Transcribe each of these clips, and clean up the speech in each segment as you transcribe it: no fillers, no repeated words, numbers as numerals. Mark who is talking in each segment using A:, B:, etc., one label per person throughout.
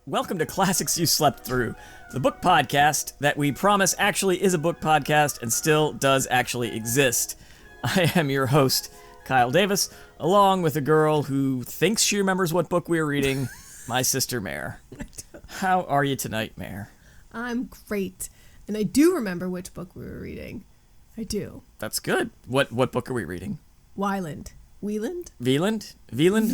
A: Welcome to Classics You Slept Through, the book podcast that we promise actually is a book podcast and still does actually exist. I am your host, Kyle Davis, along with a girl who thinks she remembers what book we're reading, my sister, Mare. How are you tonight, Mare?
B: I'm great. And I do remember which book we were reading. I do.
A: That's good. What book are we reading?
B: Wieland. Wieland?
A: Wieland? Wieland?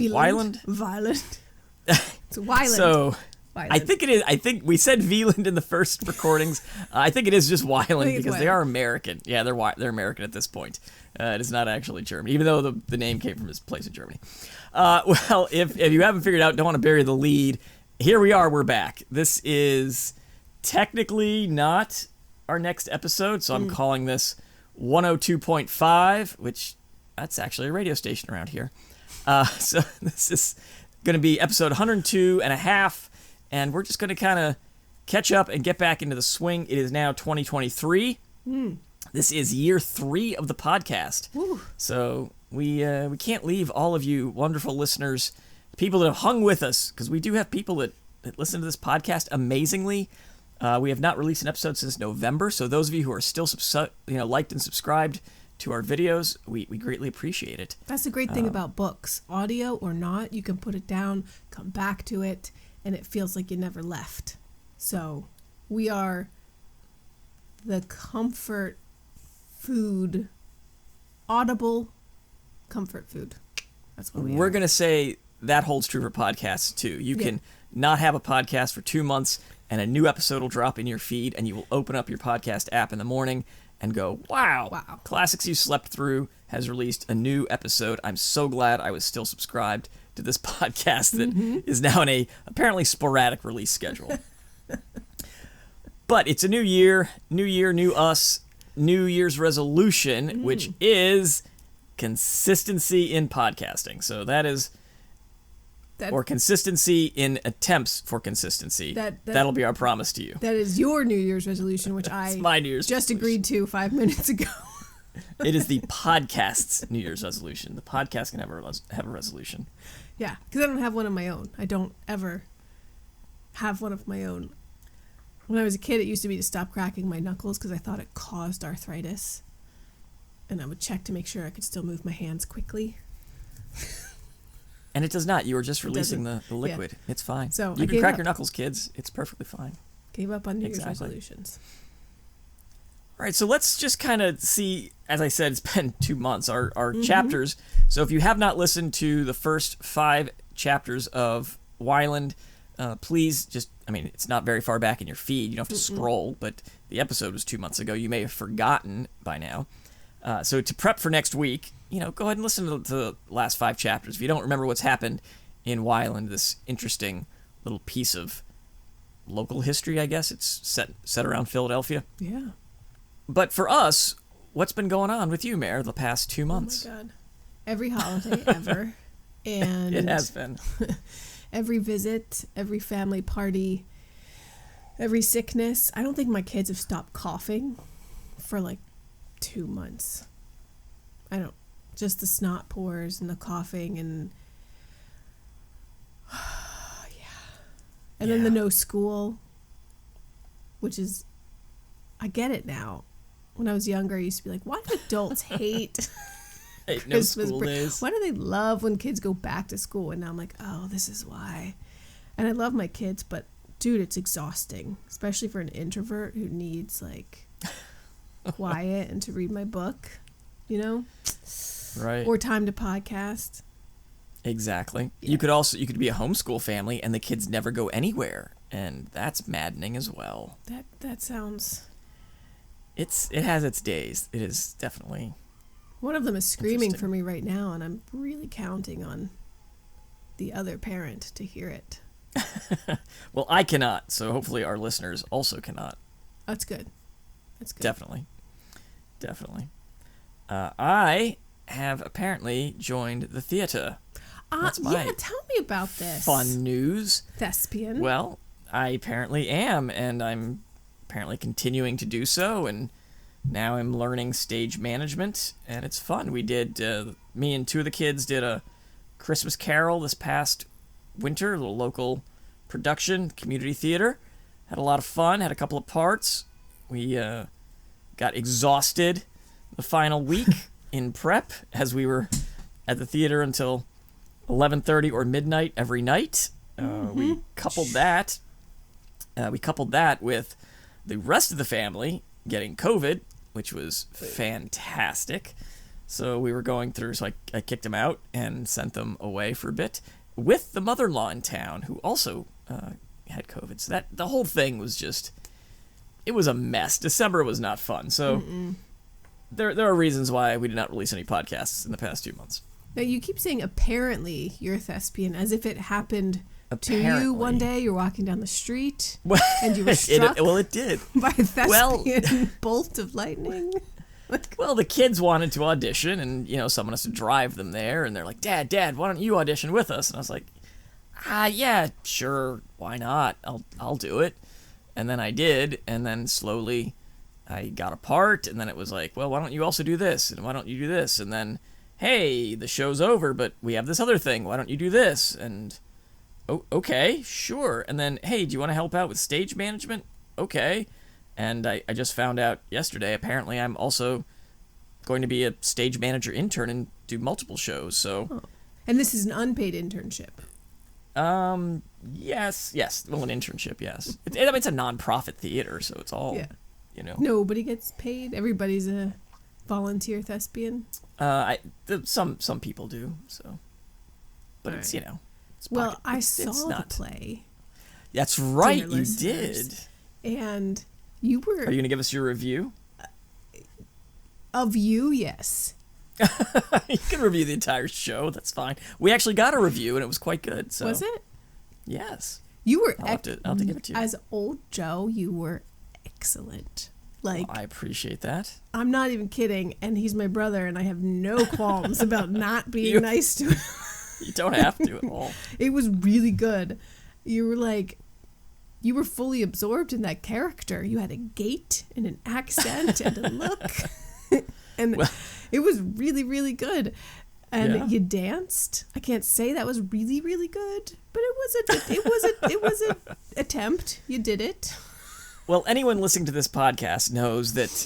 B: Wieland. It's Wieland.
A: So,
B: Wieland.
A: I think it is. I think we said Wieland in the first recordings. I think it is just Wieland because they are American. Yeah, they're American at this point. It is not actually German, even though the name came from his place in Germany. Well, if you haven't figured out, don't want to bury the lead, here we are. We're back. This is technically not our next episode, so I'm calling this 102.5, which that's actually a radio station around here. So this is going to be episode 102 and a half, and we're just going to kind of catch up and get back into the swing. It is now 2023. This is year 3 of the podcast. Woo. So we can't leave all of you wonderful listeners, people that have hung with us, because we do have people that listen to this podcast amazingly. We have not released an episode since November, so those of you who are still liked and subscribed to our videos, we greatly appreciate it.
B: That's the great thing about books. Audio or not, you can put it down, come back to it, and it feels like you never left. So we are the comfort food, audible comfort food. That's what
A: we're going to say that holds true for podcasts too. You can not have a podcast for 2 months and a new episode will drop in your feed and you will open up your podcast app in the morning and go, wow, Classics You Slept Through has released a new episode. I'm so glad I was still subscribed to this podcast that is now in a apparently sporadic release schedule. But it's a new year, new us, New Year's resolution, which is consistency in podcasting. So that is... or consistency in attempts for consistency. That'll be our promise to you.
B: That is your New Year's resolution, which I
A: my New Year's
B: just
A: resolution.
B: agreed to 5 minutes ago.
A: It is the podcast's New Year's resolution. The podcast can have a resolution.
B: Yeah, because I don't have one of my own. I don't ever have one of my own. When I was a kid, it used to be to stop cracking my knuckles because I thought it caused arthritis. And I would check to make sure I could still move my hands quickly.
A: And it does not. You were just releasing the liquid. Yeah. It's fine.
B: So
A: you can crack your knuckles, kids. It's perfectly fine.
B: Gave up on New Year's resolutions.
A: All right, so let's just kind of see, as I said, it's been 2 months, our chapters. So if you have not listened to the first 5 chapters of Wieland, please just, it's not very far back in your feed. You don't have to scroll, but the episode was 2 months ago. You may have forgotten by now. So to prep for next week, go ahead and listen to the last 5 chapters. If you don't remember what's happened in Wieland, this interesting little piece of local history, I guess. It's set around Philadelphia.
B: Yeah.
A: But for us, what's been going on with you, Mare, the past 2 months?
B: Oh, my God. Every holiday ever. And
A: it has been.
B: Every visit, every family party, every sickness. I don't think my kids have stopped coughing for 2 months. Just the snot pores and the coughing and then the no school, which is, I get it now. When I was younger, I used to be like, why do adults hate
A: no school days?
B: Why do they love when kids go back to school? And now I'm like, oh, this is why. And I love my kids, but dude, it's exhausting, especially for an introvert who needs quiet and to read my book,
A: Right.
B: Or time to podcast. Exactly.
A: Yeah. You could be a homeschool family and the kids never go anywhere, and that's maddening as well.
B: That sounds...
A: It has its days. It is definitely...
B: One of them is screaming for me right now, and I'm really counting on the other parent to hear it.
A: Well, I cannot, so hopefully our listeners also cannot.
B: That's good.
A: Definitely. I have apparently joined the theater.
B: Tell me about this.
A: Fun news.
B: Thespian.
A: Well, I apparently am, and I'm apparently continuing to do so, and now I'm learning stage management, and it's fun. We did, me and 2 of the kids did a Christmas Carol this past winter, a little local production, community theater. Had a lot of fun, had a couple of parts. We got exhausted the final week in prep as we were at the theater until 11:30 or midnight every night. We coupled that with the rest of the family getting COVID, which was fantastic. So we were going through, so I kicked them out and sent them away for a bit with the mother-in-law in town, who also had COVID. So that the whole thing was just, it was a mess. December was not fun. So there are reasons why we did not release any podcasts in the past 2 months.
B: Now, you keep saying apparently you're a thespian as if it happened to you one day. You're walking down the street and you were struck
A: it did.
B: by a thespian bolt of lightning.
A: Well, the kids wanted to audition, and someone has to drive them there, and they're like, Dad, why don't you audition with us? And I was like, yeah, sure, why not? I'll do it. And then I did, and then slowly I got a part, and then it was like, well, why don't you also do this, and why don't you do this? And then, hey, the show's over, but we have this other thing, why don't you do this? And, okay, sure. And then, hey, do you want to help out with stage management? Okay. And I just found out yesterday, apparently I'm also going to be a stage manager intern and do multiple shows, so...
B: Oh. And this is an unpaid internship?
A: Yes. Well, an internship, yes. It's a non-profit theater, so it's all,
B: Nobody gets paid? Everybody's a volunteer thespian?
A: Some people do, so... But
B: all
A: it's,
B: right.
A: It's
B: well,
A: pocket.
B: I saw the play.
A: That's right, you did.
B: And... You were...
A: Are you going to give us your review?
B: Of you, yes.
A: You can review the entire show. That's fine. We actually got a review, and it was quite good. So.
B: Was it?
A: Yes.
B: You were...
A: I'll have to give it to you.
B: As old Joe, you were excellent.
A: Well, I appreciate that.
B: I'm not even kidding, and he's my brother, and I have no qualms about not being nice to him.
A: You don't have to at all.
B: It was really good. You were fully absorbed in that character. You had a gait and an accent and a look. And it was really, really good. And you danced. I can't say that was really, really good, but it was an attempt. You did it.
A: Well, anyone listening to this podcast knows that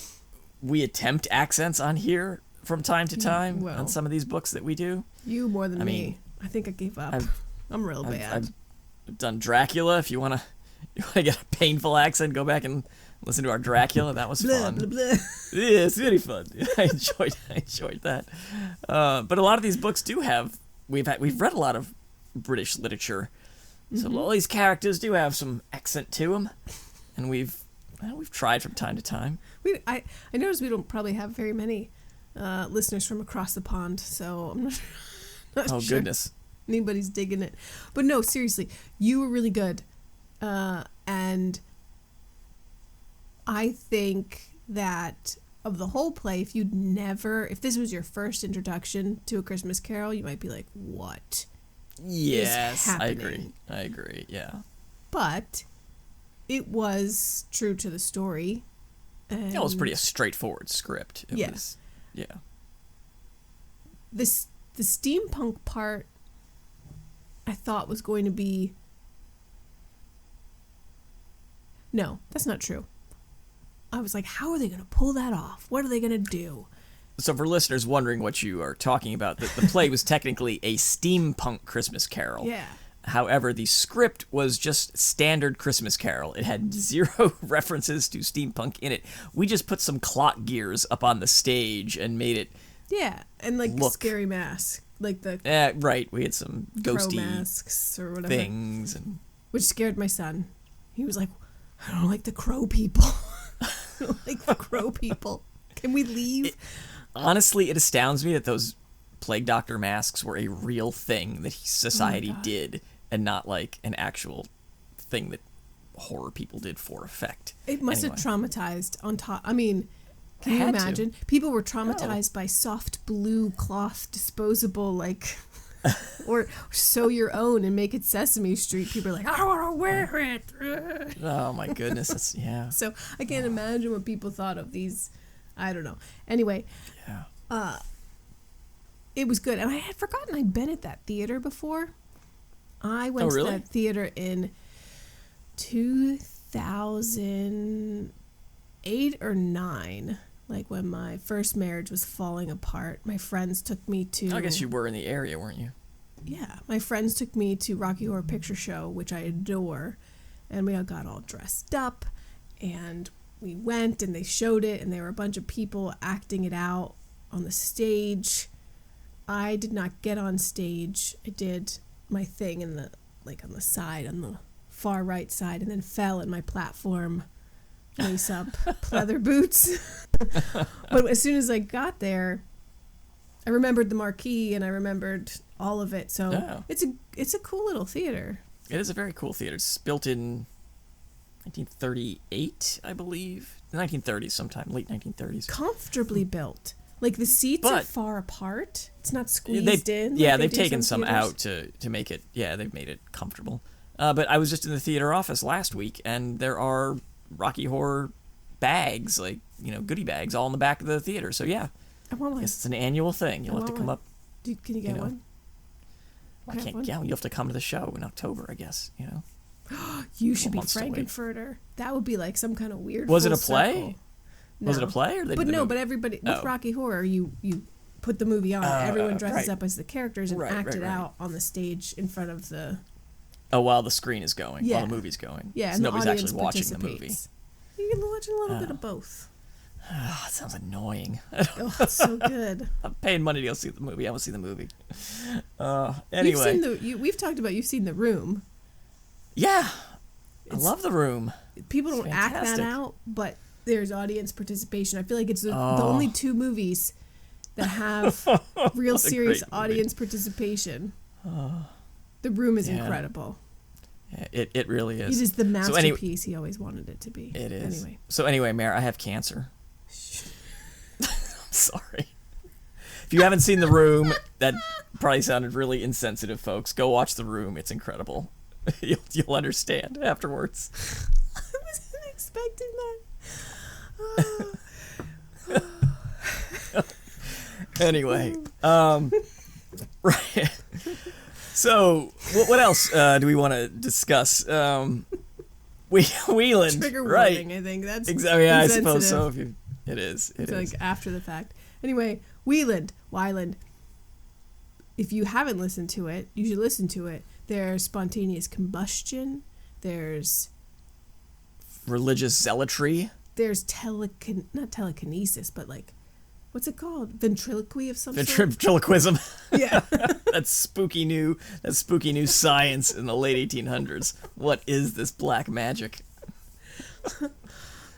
A: we attempt accents on here from time to time on some of these books that we do.
B: You more than me. I think I gave up. I'm real bad.
A: I've done Dracula. If you want to get a painful accent, go back and listen to our Dracula. That was fun.
B: Blah, blah.
A: Yeah, it's really fun. I enjoyed that. But a lot of these books do have. We've read a lot of British literature, so all these characters do have some accent to them, and we've tried from time to time.
B: I noticed we don't probably have very many listeners from across the pond, so I'm not
A: oh
B: sure
A: goodness,
B: anybody's digging it. But no, seriously, you were really good. And I think that of the whole play, if this was your first introduction to A Christmas Carol, you might be like, what is happening?
A: I agree, yeah.
B: But it was true to the story. And
A: it was pretty a straightforward script. It was, yeah.
B: The steampunk part, I thought was going to be... No, that's not true. I was like, how are they going to pull that off? What are they going to do?
A: So for listeners wondering what you are talking about, the play was technically a steampunk Christmas Carol.
B: Yeah.
A: However, the script was just standard Christmas Carol. It had zero references to steampunk in it. We just put some clock gears up on the stage and made it
B: and scary masks. Like the...
A: right. We had some ghosty
B: masks or whatever.
A: Things.
B: Which scared my son. He was like, I don't like the crow people. I don't like the crow people. Can we leave?
A: Honestly, it astounds me that those plague doctor masks were a real thing that society did and not like an actual thing that horror people did for effect.
B: It must have traumatized on top. I mean, can you imagine? People were traumatized by soft blue cloth disposable, like... or sew your own and make it Sesame Street. People are like, I don't want to wear it.
A: Oh my goodness, yeah.
B: So I can't imagine what people thought of these. I don't know. Anyway, it was good, and I had forgotten I'd been at that theater before. I went to that theater in 2008 or 9, like when my first marriage was falling apart. My friends took me to...
A: I guess you were in the area, weren't you?
B: Yeah, my friends took me to Rocky Horror Picture Show, which I adore, and we all got all dressed up, and we went, and they showed it, and there were a bunch of people acting it out on the stage. I did not get on stage. I did my thing in the, like, on the side, on the far right side, and then fell in my platform lace up pleather boots. But as soon as I got there, I remembered the marquee and I remembered all of it. So it's a cool little theater.
A: It is a very cool theater. It's built in 1938, I believe. The 1930s sometime, late 1930s.
B: Comfortably built. Like the seats are far apart. It's not squeezed in.
A: Yeah,
B: like
A: they've taken some
B: theaters.
A: out to make it, they've made it comfortable. But I was just in the theater office last week, and there are Rocky Horror bags, like, goodie bags, all in the back of the theater. So, yeah.
B: I want one.
A: I guess it's an annual thing. You'll have to come up.
B: Can you get one?
A: I can't. Yeah, you'll have to come to the show in October, I guess.
B: You should be Frankenfurter. That would be like some kind of weird.
A: Was it a play?
B: Circle. No.
A: Was it a play, or
B: but everybody with Rocky Horror, you put the movie on. Everyone dresses up as the characters and act it out on the stage in front of the.
A: Oh, while the screen is going, while the movie's going.
B: Yeah,
A: so
B: and
A: nobody's
B: the audience
A: actually watching the movie.
B: You can watch a little bit of both.
A: It sounds annoying.
B: Oh, it's so good.
A: I'm paying money to go see the movie. I want to see the movie. Anyway.
B: We've talked about you've seen The Room.
A: Yeah. I love The Room.
B: People don't act that out, but there's audience participation. I feel like it's the only two movies that have real serious audience participation. The Room is incredible.
A: Yeah, it really is.
B: It is the masterpiece he always wanted it to be.
A: It is. Anyway, Mare, I have cancer. I'm sorry. If you haven't seen The Room, that probably sounded really insensitive, folks. Go watch The Room. It's incredible. You'll understand afterwards.
B: I wasn't expecting that.
A: Anyway, right. So, what else do we want to discuss? Wieland,
B: trigger
A: right?
B: warning. I think that's
A: exactly. Yeah, I suppose so. It is. It's
B: like after the fact. Anyway, Wieland. If you haven't listened to it, you should listen to it. There's spontaneous combustion. There's
A: religious zealotry.
B: There's not telekinesis, but like, what's it called? Ventriloquy of some sort?
A: Ventriloquism.
B: Yeah.
A: That's spooky new science in the late 1800s. What is this black magic?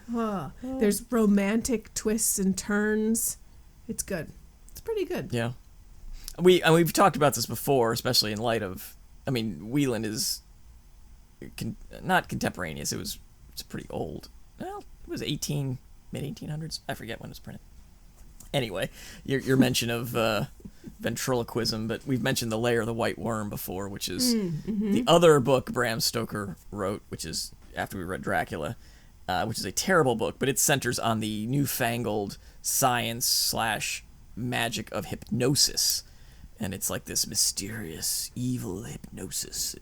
B: There's romantic twists and turns. It's good. It's pretty good.
A: Yeah. We've talked about this before, especially in light of, Wieland is not contemporaneous. It's pretty old. Well, it was mid-1800s. I forget when it was printed. Anyway, your mention of ventriloquism, but we've mentioned The Lair of the White Worm before, which is the other book Bram Stoker wrote, which is after we read Dracula, which is a terrible book, but it centers on the newfangled science/magic of hypnosis. And it's like this mysterious, evil hypnosis.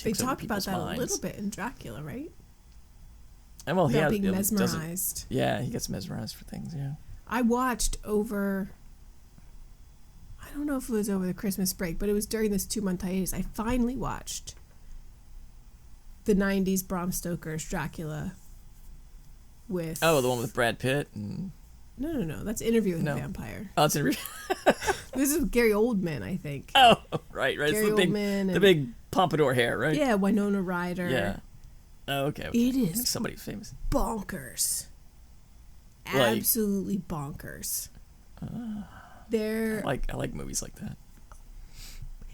B: They talked about that a little bit in Dracula, right?
A: And well,
B: about being mesmerized.
A: Yeah, he gets mesmerized for things, yeah.
B: I watched I don't know if it was over the Christmas break, but it was during this 2-month hiatus. I finally watched the 90s Bram Stoker's Dracula with...
A: Oh, the one with Brad Pitt? And...
B: No. That's Interview with a Vampire.
A: Oh, it's Interview...
B: This is Gary Oldman, I think.
A: Oh, right.
B: Gary
A: It's the big pompadour hair, right?
B: Yeah, Winona Ryder.
A: Yeah. Oh, okay.
B: It is
A: somebody famous.
B: Bonkers. Absolutely bonkers.
A: I like movies like that.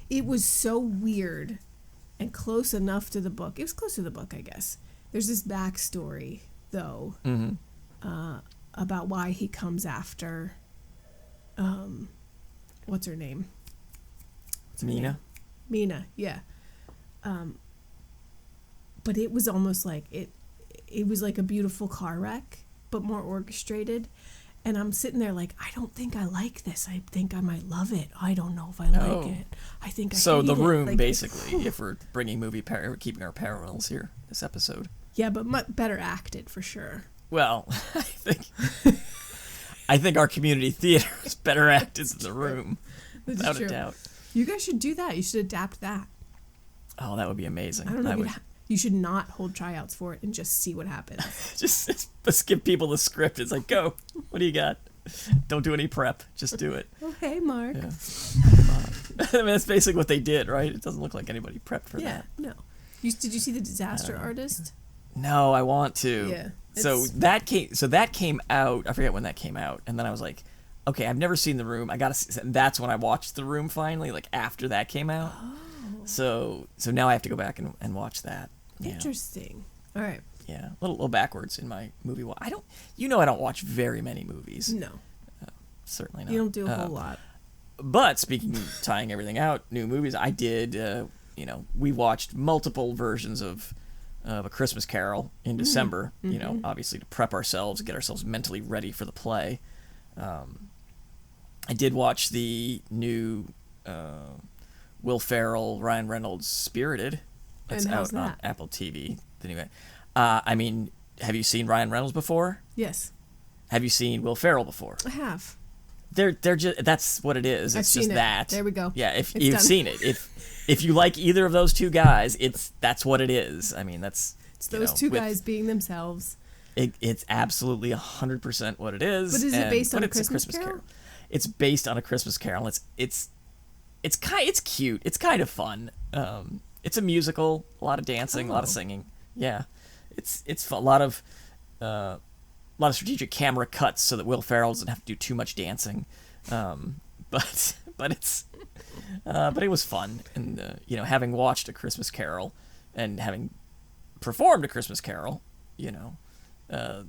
B: It was so weird and close enough to the book. It was close to the book, I guess. There's this backstory, though, about why he comes after, what's her name?
A: Mina?
B: Mina, yeah. But it was almost like, it was like a beautiful car wreck, but more orchestrated. And I'm sitting there like, I don't think I like this. I think I might love it. I don't know if I like it. I think I
A: So
B: hate
A: The
B: it.
A: Room,
B: like,
A: basically, if we're bringing keeping our parallels here, this episode.
B: Yeah, but much better acted for sure.
A: Well, I think our community theater is better acted than The Room, without a doubt.
B: You guys should do that. You should adapt that.
A: Oh, that would be amazing.
B: I don't know. You should not hold tryouts for it and just see what happens.
A: just give people the script. It's like, go. What do you got? Don't do any prep. Just do it.
B: Oh, hey, Mark.
A: Yeah. I mean, that's basically what they did, right? It doesn't look like anybody prepped for that.
B: Yeah, no. Did you see The Disaster Artist?
A: No, I want to.
B: Yeah.
A: So that came out. I forget when that came out, and then I was like, okay, I've never seen The Room. I gotta see. And that's when I watched The Room finally. Like after that came out. Oh. So now I have to go back and watch that. Yeah.
B: Interesting. All right.
A: Yeah, a little backwards in my movie. I don't watch very many movies.
B: No.
A: Certainly not.
B: You don't do a whole lot.
A: But tying everything out, new movies, I did, we watched multiple versions of A Christmas Carol in December, obviously to prep ourselves, get ourselves mentally ready for the play. I did watch the new Will Ferrell, Ryan Reynolds Spirited. That's out on Apple TV. Anyway, have you seen Ryan Reynolds before?
B: Yes.
A: Have you seen Will Ferrell before?
B: I have.
A: They're just, that's what it is. It's just that.
B: There we go.
A: Yeah, if you've seen it, if you like either of those two guys, that's what it is. I mean, it's
B: those two guys being themselves.
A: It's absolutely 100% what it is.
B: But is it based on a Christmas Carol?
A: It's based on A Christmas Carol. It's cute. It's kind of fun. It's a musical, a lot of dancing, a lot of singing. Yeah, it's fun. A lot of strategic camera cuts so that Will Ferrell doesn't have to do too much dancing. But it was fun, and having watched A Christmas Carol and having performed A Christmas Carol, to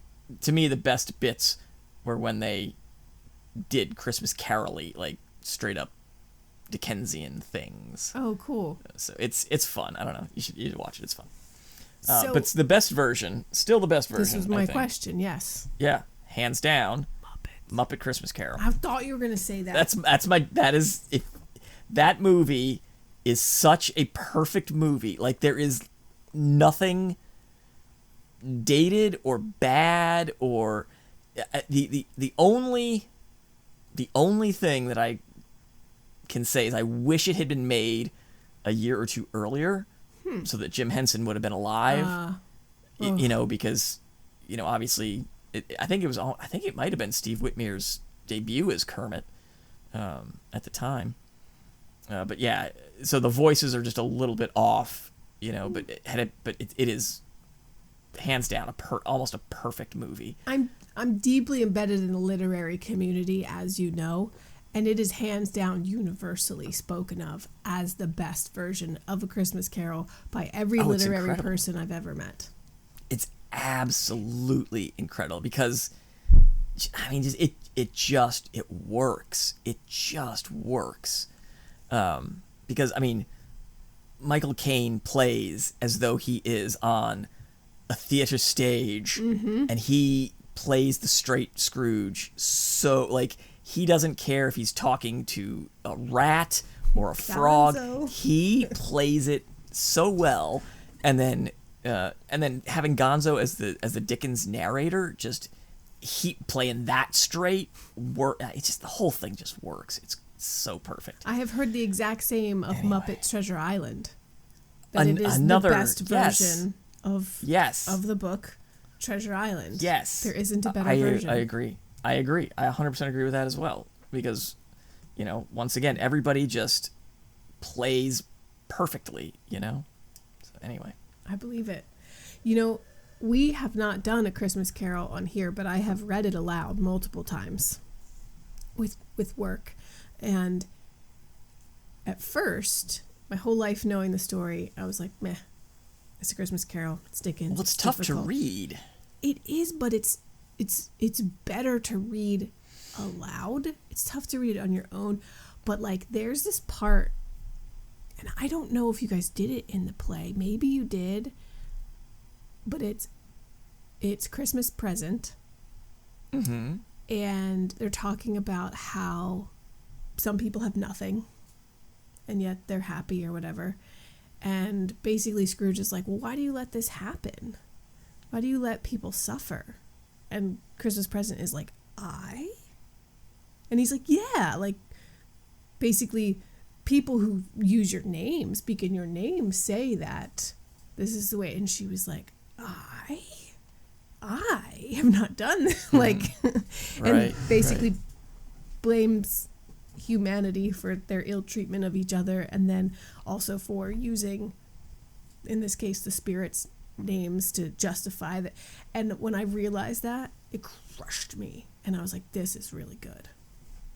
A: me the best bits were when they did Christmas Carol-y, like straight up Dickensian things.
B: Oh, cool.
A: So it's fun. I don't know. You should watch it. It's fun. But it's the best version. Still the best version.
B: This was my question. Yes.
A: Yeah, hands down. Muppet Christmas Carol.
B: I thought you were gonna say that.
A: That movie is such a perfect movie. Like there is nothing dated or bad or the only thing that I can say is I wish it had been made a year or two earlier, so that Jim Henson would have been alive. Because obviously I think it might have been Steve Whitmer's debut as Kermit at the time. But yeah, so the voices are just a little bit off, but it is hands down almost a perfect movie.
B: I'm deeply embedded in the literary community, as you know, and it is hands down universally spoken of as the best version of A Christmas Carol by every literary person I've ever met. It's
A: absolutely incredible because, I mean, it works. It just works. Because, I mean, Michael Caine plays as though he is on a theater stage, and he plays the straight Scrooge so, like, he doesn't care if he's talking to a rat or a frog.
B: Gonzo.
A: He plays it so well, and then having Gonzo as the Dickens narrator, just he playing that straight, it's just the whole thing just works. It's so perfect.
B: I have heard the exact same of Muppet Treasure Island. That it is the best version of the book Treasure Island.
A: Yes,
B: there isn't a better version.
A: I agree. I 100% agree with that as well, because once again, everybody just plays perfectly. So anyway,
B: I believe it. We have not done A Christmas Carol on here, but I have read it aloud multiple times with work. And at first, my whole life knowing the story, I was like, meh, it's A Christmas Carol. It's Dickens.
A: Well, it's tough difficult to read.
B: It is, but it's better to read aloud. It's tough to read it on your own. But, like, there's this part, and I don't know if you guys did it in the play. Maybe you did. But it's Christmas Present.
A: Mm-hmm.
B: and they're talking about how some people have nothing and yet they're happy or whatever. And basically Scrooge is like, well, why do you let this happen? Why do you let people suffer? And Christmas Present is like, I? And he's like, yeah, like, basically people who use your name, speak in your name, say that this is the way. And she was like, I have not done this. Like, and basically blames humanity for their ill treatment of each other, and then also for using, in this case, the spirits' names to justify that. And when I realized that, it crushed me, and I was like, this is really good.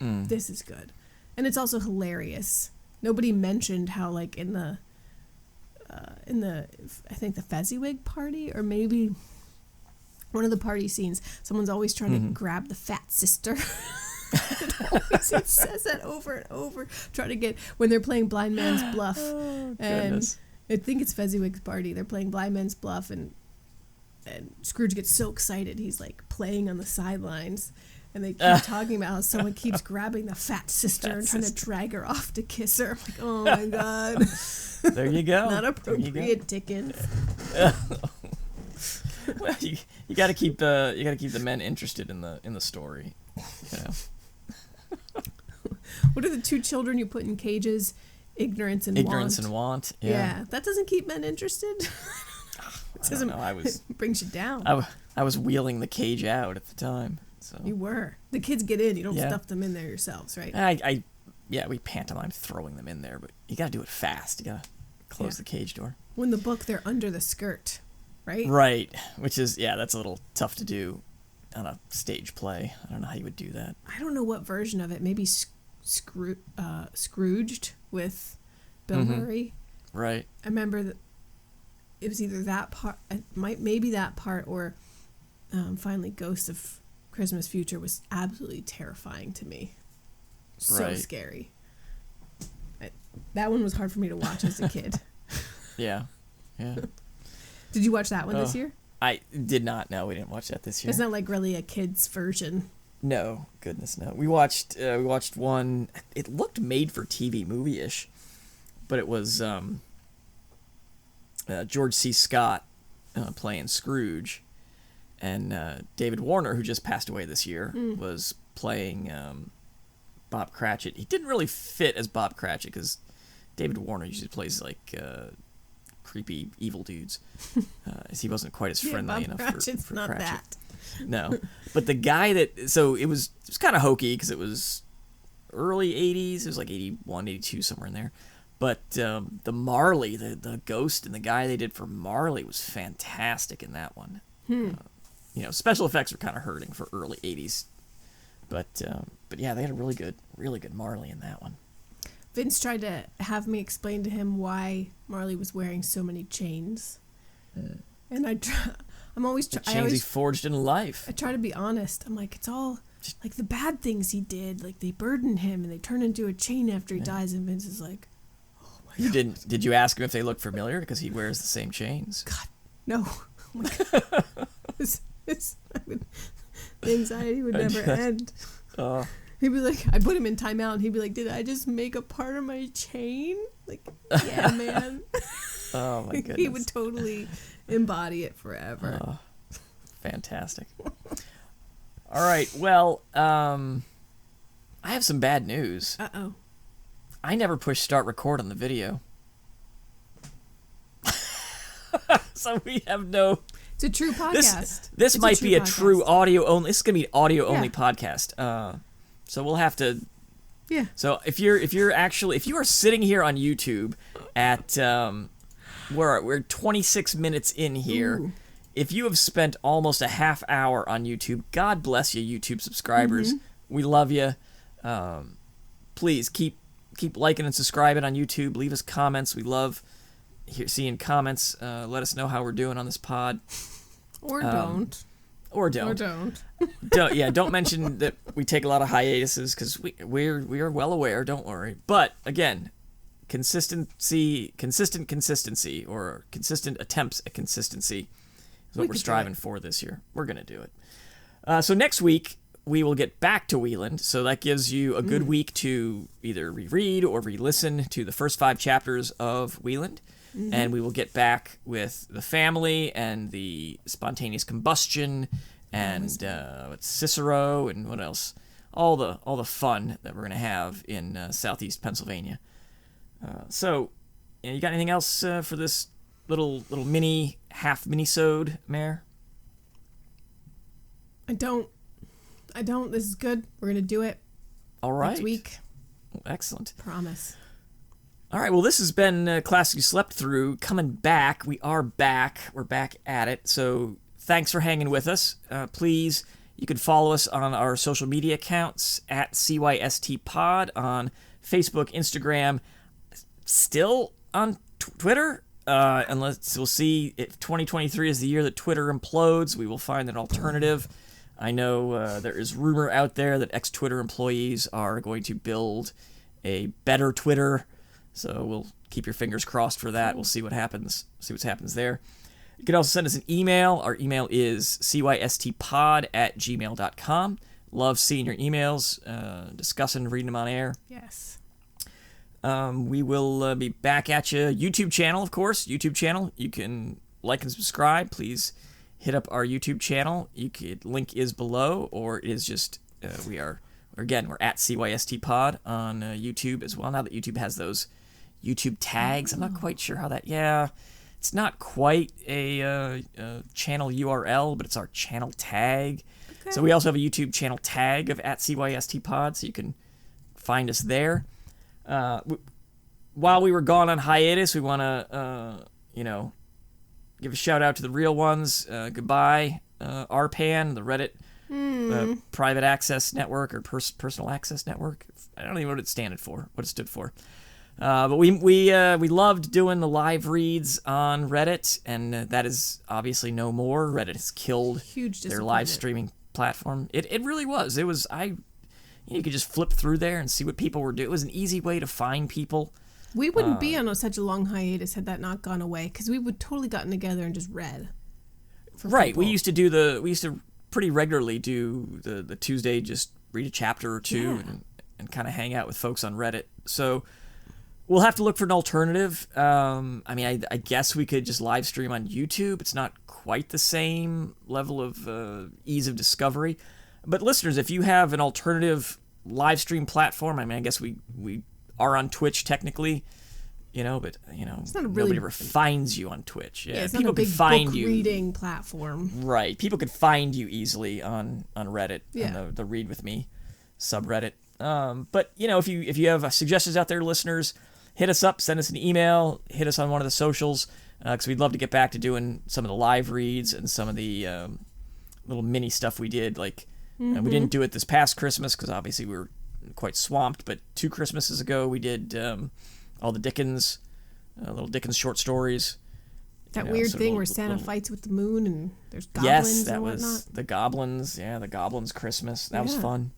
B: This is good. And it's also hilarious. Nobody mentioned how, like, in the I think the Fezziwig party, or maybe one of the party scenes, someone's always trying to grab the fat sister. It says that over and over, trying to get, when they're playing Blind Man's Bluff.
A: Oh,
B: and I think it's Fezziwig's party. They're playing Blind Man's Bluff, and Scrooge gets so excited. He's like playing on the sidelines, and they keep talking about how someone keeps grabbing the fat sister and trying to drag her off to kiss her. I'm like, oh my God.
A: There you go.
B: Not appropriate, Dickens.
A: Well, you got to keep the men interested in the story. You know.
B: What are the two children you put in cages? Ignorance and
A: want.
B: Yeah, that doesn't keep men interested.
A: I don't know.
B: It brings you down.
A: I was wheeling the cage out at the time. So
B: you were. The kids get in. You don't stuff them in there yourselves, right?
A: We pantomime throwing them in there, but you got to do it fast. You got to close the cage door.
B: Well, in the book, they're under the skirt, right?
A: Right, which is, that's a little tough to do on a stage play. I don't know how you would do that.
B: I don't know what version of it. Maybe Scrooged with Bill Murray.
A: Right.
B: I remember that it was either that part, maybe that part, or finally Ghost of Christmas Future was absolutely terrifying to me. So scary. That one was hard for me to watch as a kid.
A: Yeah.
B: Did you watch that one this year?
A: I did not. No, we didn't watch that this year.
B: It's not like really a kid's version.
A: No, goodness no. We watched one. It looked made for TV movie-ish, but it was George C. Scott playing Scrooge, and David Warner, who just passed away this year, was playing Bob Cratchit. He didn't really fit as Bob Cratchit because David Warner usually plays like creepy evil dudes. He wasn't quite as friendly enough for
B: not
A: Cratchit.
B: That.
A: No, but the guy it was kind of hokey because it was early 80s. It was like 81, 82, somewhere in there. But the Marley, the ghost and the guy they did for Marley was fantastic in that one. Special effects were kind of hurting for early 80s. But yeah, they had a really good Marley in that one.
B: Vince tried to have me explain to him why Marley was wearing so many chains. And I'm always
A: chains he forged in life.
B: I try to be honest. I'm like, it's all like the bad things he did. Like they burden him and they turn into a chain after he dies. And Vince is like, oh my God.
A: Did you ask him if they look familiar? Because he wears the same chains.
B: God, no. Oh my God. The anxiety would never end. He'd be like, I put him in timeout, and he'd be like, did I just make a part of my chain? Like, yeah, man.
A: Oh, my goodness.
B: He would totally embody it forever.
A: Fantastic. All right, well, I have some bad news.
B: Uh-oh.
A: I never pushed start record on the video. So we have no...
B: It's a true podcast.
A: This might be a true audio only... This is going to be an audio only podcast. So we'll have to...
B: Yeah.
A: So if you are sitting here on YouTube at... we're 26 minutes in here. Ooh. If you have spent almost a half hour on YouTube, God bless you, YouTube subscribers. We love you. Please keep liking and subscribing on YouTube. Leave us comments. We love seeing comments. Let us know how we're doing on this pod.
B: Or don't.
A: Or don't. Don't mention that we take a lot of hiatuses because we are well aware. Don't worry. But again, consistent consistency, or consistent attempts at consistency is what we're striving for this year. We're gonna do it. So next week we will get back to Wieland, so that gives you a good week to either reread or re-listen to the first 5 chapters of Wieland. And we will get back with the family and the spontaneous combustion and Cicero and what else? All the fun that we're gonna have in southeast Pennsylvania. So, you got anything else for this little mini-sode, Mare?
B: I don't. This is good. We're gonna do it.
A: All right.
B: Next week.
A: Excellent.
B: Promise.
A: All right, well, this has been Classics You Slept Through. Coming back. We are back. We're back at it. So thanks for hanging with us. Please, you can follow us on our social media accounts at CYSTPod on Facebook, Instagram, still on Twitter. Unless we'll see if 2023 is the year that Twitter implodes, we will find an alternative. I know there is rumor out there that ex-Twitter employees are going to build a better Twitter. So we'll keep your fingers crossed for that. We'll see what happens. See what happens there. You can also send us an email. Our email is cystpod@gmail.com. Love seeing your emails, discussing, reading them on air.
B: Yes.
A: We will be back at you. YouTube channel, of course. YouTube channel. You can like and subscribe. Please hit up our YouTube channel. Link is below, or it is just we're at CYSTPod on YouTube as well. Now that YouTube has those YouTube tags, I'm not quite sure how that. Yeah, it's not quite a channel URL, but it's our channel tag. Okay. So we also have a YouTube channel tag of at CYSTPod, so you can find us there. While we were gone on hiatus, we want to give a shout out to the real ones. Goodbye, RPAN, the Reddit private access network or personal access network. I don't even know what it stood for. But we loved doing the live reads on Reddit, and that is obviously no more. Reddit has killed their live streaming platform. It really was. It was you could just flip through there and see what people were doing. It was an easy way to find people.
B: We wouldn't be on such a long hiatus had that not gone away, because we would totally gotten together and just read.
A: Right. People. We used to pretty regularly do the Tuesday, just read a chapter or two and kind of hang out with folks on Reddit. So we'll have to look for an alternative. I guess we could just live stream on YouTube. It's not quite the same level of ease of discovery. But listeners, if you have an alternative live stream platform, I guess we are on Twitch technically, but
B: it's not
A: nobody ever finds you on Twitch. Yeah,
B: it's
A: people
B: not a big
A: can find
B: book
A: you.
B: Reading platform.
A: Right, people could find you easily on Reddit, on the Read With Me subreddit. But if you have suggestions out there, listeners, hit us up, send us an email, hit us on one of the socials, because we'd love to get back to doing some of the live reads and some of the little mini stuff we did, like. And we didn't do it this past Christmas because obviously we were quite swamped. But 2 Christmases ago, we did all the Dickens, little Dickens short stories.
B: That weird thing where Santa fights with the moon and there's goblins and whatnot.
A: Yes, that was the goblins. Yeah, the goblins Christmas. That was fun.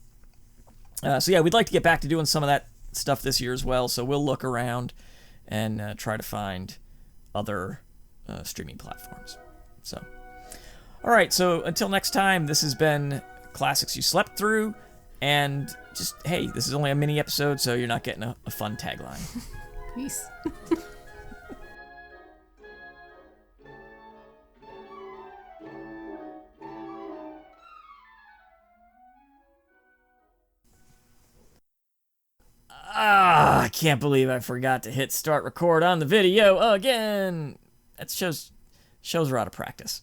A: We'd like to get back to doing some of that stuff this year as well. So we'll look around and try to find other streaming platforms. So, all right. So until next time, this has been Classics You Slept Through, and just, hey, this is only a mini episode, so you're not getting a fun tagline.
B: Peace.
A: I can't believe I forgot to hit start record on the video again. That shows we're out of practice.